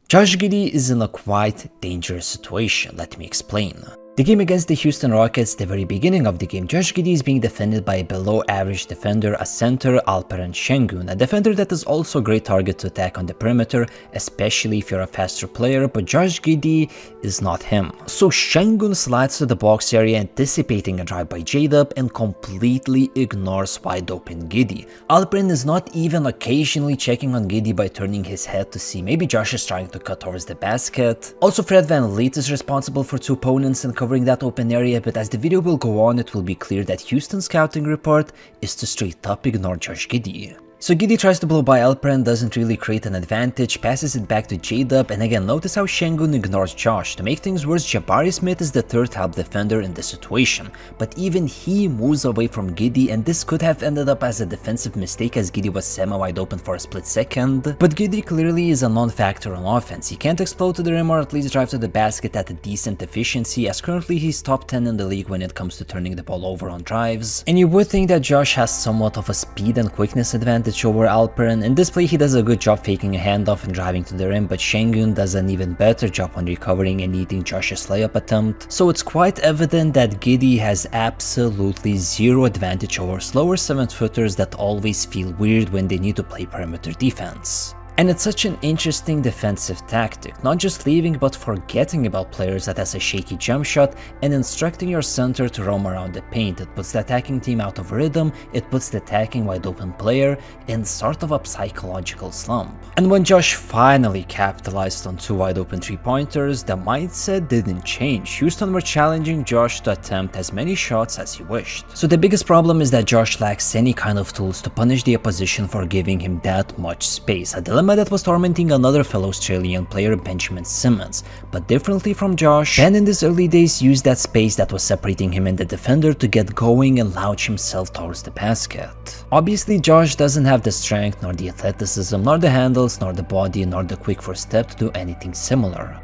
Josh Giddey is in a quite dangerous situation, let me explain. The game against the Houston Rockets, the very beginning of the game, Josh Giddey is being defended by a below-average defender, a center, Alperen Şengün, a defender that is also a great target to attack on the perimeter, especially if you're a faster player, but Josh Giddey is not him. So Şengün slides to the box area anticipating a drive by J-Dub and completely ignores wide-open Giddey. Alperen is not even occasionally checking on Giddey by turning his head to see maybe Josh is trying to cut towards the basket. Also, Fred VanVleet is responsible for 2 opponents and covering that open area, but as the video will go on, it will be clear that Houston's scouting report is to straight up ignore Josh Giddey. So Giddey tries to blow by Alperen, doesn't really create an advantage, passes it back to J-Dub, and again notice how Şengün ignores Josh. To make things worse, Jabari Smith is the third help defender in this situation, but even he moves away from Giddey, and this could have ended up as a defensive mistake as Giddey was semi-wide open for a split second. But Giddey clearly is a non-factor on offense. He can't explode to the rim or at least drive to the basket at a decent efficiency, as currently he's top 10 in the league when it comes to turning the ball over on drives. And you would think that Josh has somewhat of a speed and quickness advantage over Alperen. In this play he does a good job faking a handoff and driving to the rim, but Şengün does an even better job on recovering and eating Josh's layup attempt. So it's quite evident that Giddey has absolutely zero advantage over slower 7-footers that always feel weird when they need to play perimeter defense. And it's such an interesting defensive tactic, not just leaving but forgetting about players that has a shaky jump shot and instructing your center to roam around the paint. It puts the attacking team out of rhythm, it puts the attacking wide open player in sort of a psychological slump. And when Josh finally capitalized on 2 wide open 3-pointers, the mindset didn't change. Houston were challenging Josh to attempt as many shots as he wished. So the biggest problem is that Josh lacks any kind of tools to punish the opposition for giving him that much space, a dilemma that was tormenting another fellow Australian player, Benjamin Simmons. But differently from Josh, Ben in his early days used that space that was separating him and the defender to get going and launch himself towards the basket. Obviously Josh doesn't have the strength, nor the athleticism, nor the handles, nor the body, nor the quick first step to do anything similar.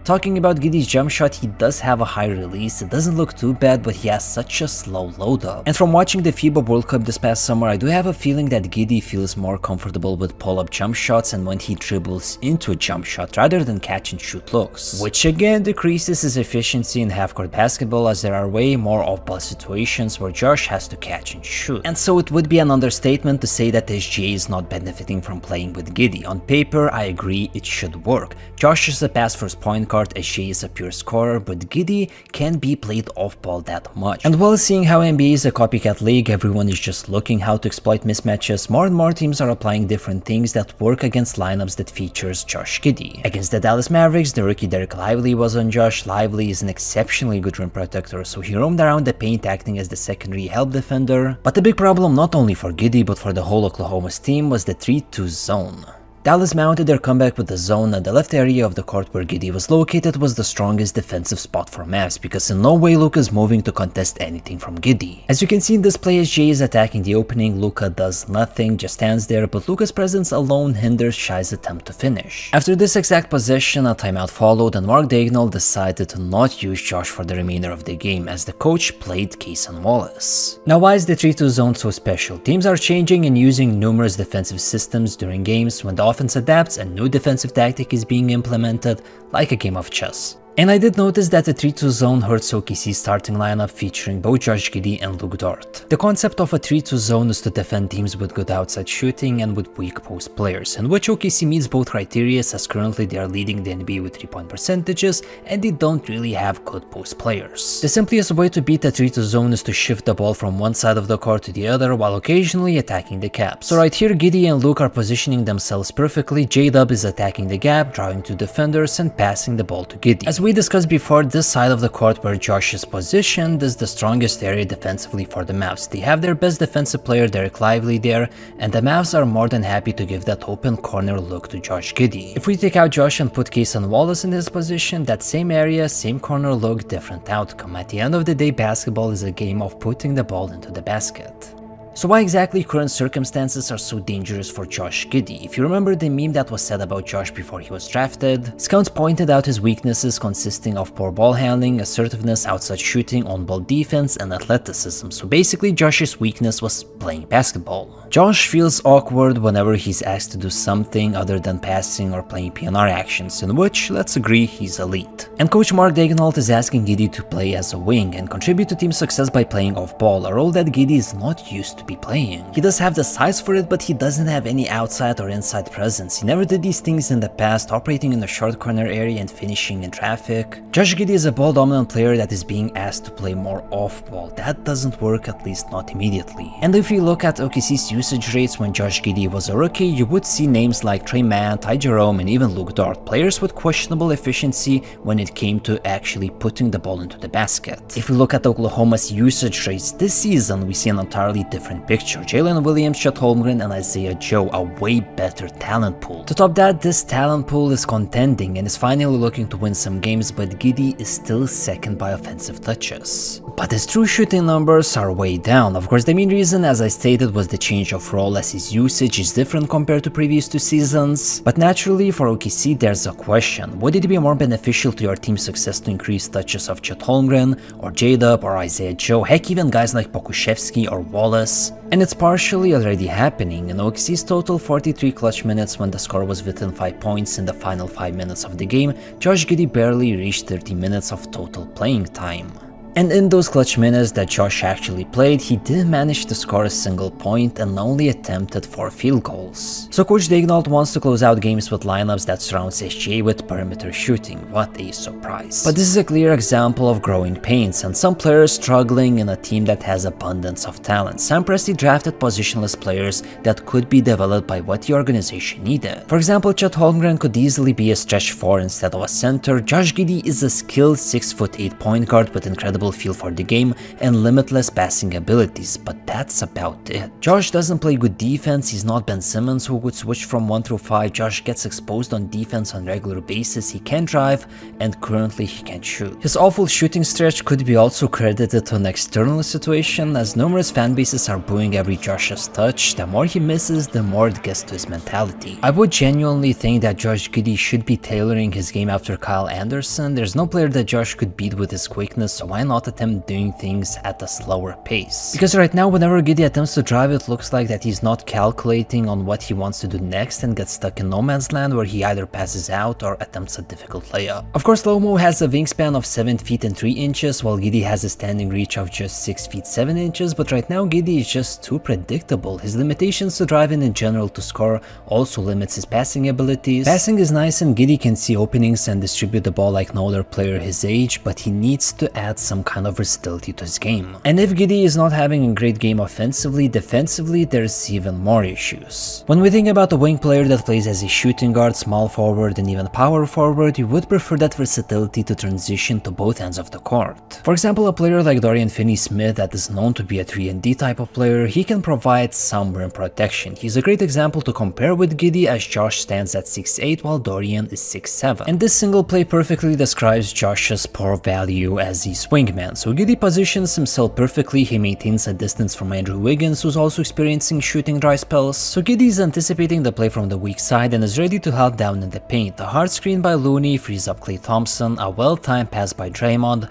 Talking about Giddey's jump shot, he does have a high release, it doesn't look too bad, but he has such a slow load up. And from watching the FIBA World Cup this past summer, I do have a feeling that Giddey feels more comfortable with pull-up jump shots and when he dribbles into a jump shot rather than catch and shoot looks, which again decreases his efficiency in half-court basketball as there are way more off-ball situations where Josh has to catch and shoot. And so it would be an understatement to say that SGA is not benefiting from playing with Giddey. On paper, I agree it should work. Josh is a pass-first point guard, SGA is a pure scorer, but Giddey can't be played off-ball that much. And while seeing how NBA is a copycat league, everyone is just looking how to exploit mismatches, more and more teams are applying different things that work against lineups that features Josh Giddey. Against the Dallas Mavericks, the rookie Derek Lively was on Josh. Lively is an exceptionally good rim protector, so he roamed around the paint acting as the secondary help defender. But the big problem not only for Giddey but for the whole Oklahoma's team was the 3-2 zone. Dallas mounted their comeback with the zone, and the left area of the court where Giddey was located was the strongest defensive spot for Mavs because in no way Luka is moving to contest anything from Giddey. As you can see in this play, SGA is attacking the opening, Luka does nothing, just stands there, but Luka's presence alone hinders Shai's attempt to finish. After this exact possession, a timeout followed and Mark Daigneault decided to not use Josh for the remainder of the game as the coach played Cason Wallace. Now why is the 3-2 zone so special? Teams are changing and using numerous defensive systems during games when the offense adapts and new defensive tactic is being implemented, like a game of chess. And I did notice that the 3-2 zone hurts OKC's starting lineup featuring both Josh Giddey and Luke Dort. The concept of a 3-2 zone is to defend teams with good outside shooting and with weak post players, in which OKC meets both criteria as currently they are leading the NBA with 3-point percentages and they don't really have good post players. The simplest way to beat the 3-2 zone is to shift the ball from one side of the court to the other while occasionally attacking the caps. So right here Giddey and Luke are positioning themselves perfectly, J-Dub is attacking the gap, drawing two defenders and passing the ball to Giddey. As we discussed before, this side of the court where Josh is positioned is the strongest area defensively for the Mavs. They have their best defensive player Derek Lively there, and the Mavs are more than happy to give that open corner look to Josh Giddey. If we take out Josh and put Cason Wallace in his position, that same area, same corner look, different outcome. At the end of the day, basketball is a game of putting the ball into the basket. So why exactly current circumstances are so dangerous for Josh Giddey? If you remember the meme that was said about Josh before he was drafted, scouts pointed out his weaknesses consisting of poor ball handling, assertiveness, outside shooting, on-ball defense, and athleticism. So basically Josh's weakness was playing basketball. Josh feels awkward whenever he's asked to do something other than passing or playing PNR actions, in which, let's agree, he's elite. And coach Mark Daigneault is asking Giddey to play as a wing and contribute to team success by playing off-ball, a role that Giddey is not used to be playing. He does have the size for it, but he doesn't have any outside or inside presence. He never did these things in the past, operating in the short corner area and finishing in traffic. Josh Giddey is a ball-dominant player that is being asked to play more off-ball. That doesn't work, at least not immediately. And if you look at OKC's usage rates when Josh Giddey was a rookie, you would see names like Trey Mann, Ty Jerome, and even Luke Dort, players with questionable efficiency when it came to actually putting the ball into the basket. If we look at Oklahoma's usage rates this season, we see an entirely different picture. Jalen Williams, Chet Holmgren, and Isaiah Joe, a way better talent pool. To top that, this talent pool is contending and is finally looking to win some games, but Giddey is still second by offensive touches. But his true shooting numbers are way down. Of course, the main reason, as I stated, was the change of role, as his usage is different compared to previous 2 seasons. But naturally, for OKC, there's a question. Would it be more beneficial to your team's success to increase touches of Chet Holmgren, or J-Dub, or Isaiah Joe, heck, even guys like Pokusevski or Wallace? And it's partially already happening. In OKC's total 43 clutch minutes when the score was within 5 points in the final 5 minutes of the game, Josh Giddey barely reached 30 minutes of total playing time. And in those clutch minutes that Josh actually played, he didn't manage to score a single point and only attempted 4 field goals. So Coach Daigneault wants to close out games with lineups that surround SGA with perimeter shooting. What a surprise. But this is a clear example of growing pains and some players struggling in a team that has abundance of talent. Sam Presti drafted positionless players that could be developed by what the organization needed. For example, Chet Holmgren could easily be a stretch 4 instead of a center. Josh Giddey is a skilled 6'8" point guard with incredible feel for the game and limitless passing abilities, but that's about it. Josh doesn't play good defense. He's not Ben Simmons, who would switch from 1 through 5. Josh gets exposed on defense on regular basis. He can't drive, and currently he can't shoot. His awful shooting stretch could be also credited to an external situation, as numerous fan bases are booing every Josh's touch. The more he misses, the more it gets to his mentality. I would genuinely think that Josh Giddey should be tailoring his game after Kyle Anderson. There's no player that Josh could beat with his quickness, so why not attempt doing things at a slower pace? Because right now, whenever Giddey attempts to drive, it looks like that he's not calculating on what he wants to do next and gets stuck in no man's land where he either passes out or attempts a difficult layup. Of course, Lomo has a wingspan of 7 feet and 3 inches, while Giddey has a standing reach of just 6 feet 7 inches, but right now Giddey is just too predictable. His limitations to driving in general to score also limits his passing abilities. Passing is nice and Giddey can see openings and distribute the ball like no other player his age, but he needs to add some kind of versatility to his game. And if Giddey is not having a great game offensively, defensively there's even more issues. When we think about a wing player that plays as a shooting guard, small forward, and even power forward, you would prefer that versatility to transition to both ends of the court. For example, a player like Dorian Finney-Smith that is known to be a 3-and-D type of player, he can provide some rim protection. He's a great example to compare with Giddey, as Josh stands at 6'8" while Dorian is 6'7". And this single play perfectly describes Josh's poor value as his wingman. So Giddey positions himself perfectly. He maintains a distance from Andrew Wiggins, who's also experiencing shooting dry spells. So Giddey is anticipating the play from the weak side and is ready to help down in the paint. A hard screen by Looney frees up Klay Thompson, a well-timed pass by Draymond.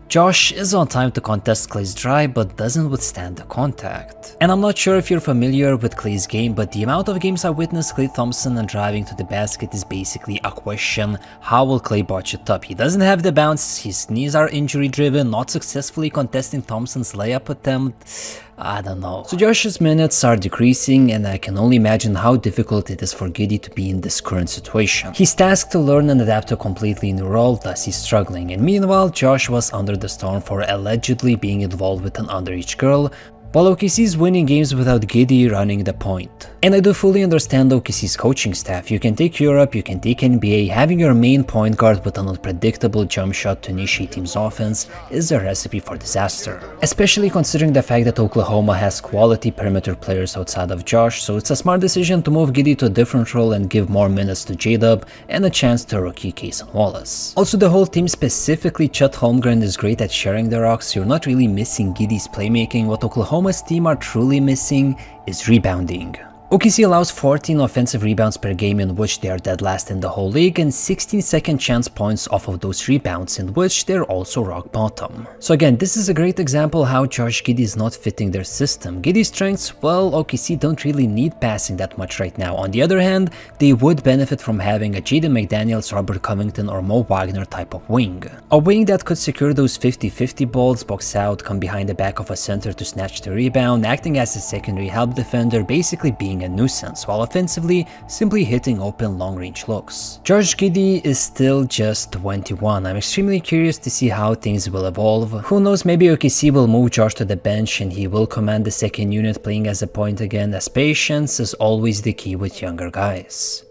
Josh is on time to contest Klay's drive but doesn't withstand the contact. And I'm not sure if you're familiar with Klay's game, but the amount of games I witnessed Klay Thompson and driving to the basket is basically a question: how will Klay botch it up? He doesn't have the bounce, his knees are injury driven, not successfully contesting Thompson's layup attempt. I don't know. So Josh's minutes are decreasing, and I can only imagine how difficult it is for Giddey to be in this current situation. He's tasked to learn and adapt to a completely new role, thus he's struggling. And meanwhile, Josh was under the storm for allegedly being involved with an underage girl, while OKC's winning games without Giddey running the point. And I do fully understand OKC's coaching staff. You can take Europe, you can take NBA, having your main point guard with an unpredictable jump shot to initiate team's offense is a recipe for disaster. Especially considering the fact that Oklahoma has quality perimeter players outside of Josh, so it's a smart decision to move Giddey to a different role and give more minutes to J-Dub and a chance to rookie Cason Wallace. Also, the whole team, specifically Chet Holmgren, is great at sharing the rocks, so you're not really missing Giddey's playmaking. What Oklahoma Oklahoma's team are truly missing is rebounding. OKC allows 14 offensive rebounds per game, in which they are dead last in the whole league, and 16 second chance points off of those rebounds, in which they're also rock bottom. So again, this is a great example how Josh Giddey is not fitting their system. Giddey's strengths, well, OKC don't really need passing that much right now. On the other hand, they would benefit from having a Jaden McDaniels, Robert Covington, or Mo Wagner type of wing. A wing that could secure those 50-50 balls, box out, come behind the back of a center to snatch the rebound, acting as a secondary help defender, basically being a nuisance, while offensively simply hitting open long-range looks. Josh Giddey is still just 21. I'm extremely curious to see how things will evolve. Who knows, maybe OKC will move Josh to the bench and he will command the second unit playing as a point again, as patience is always the key with younger guys.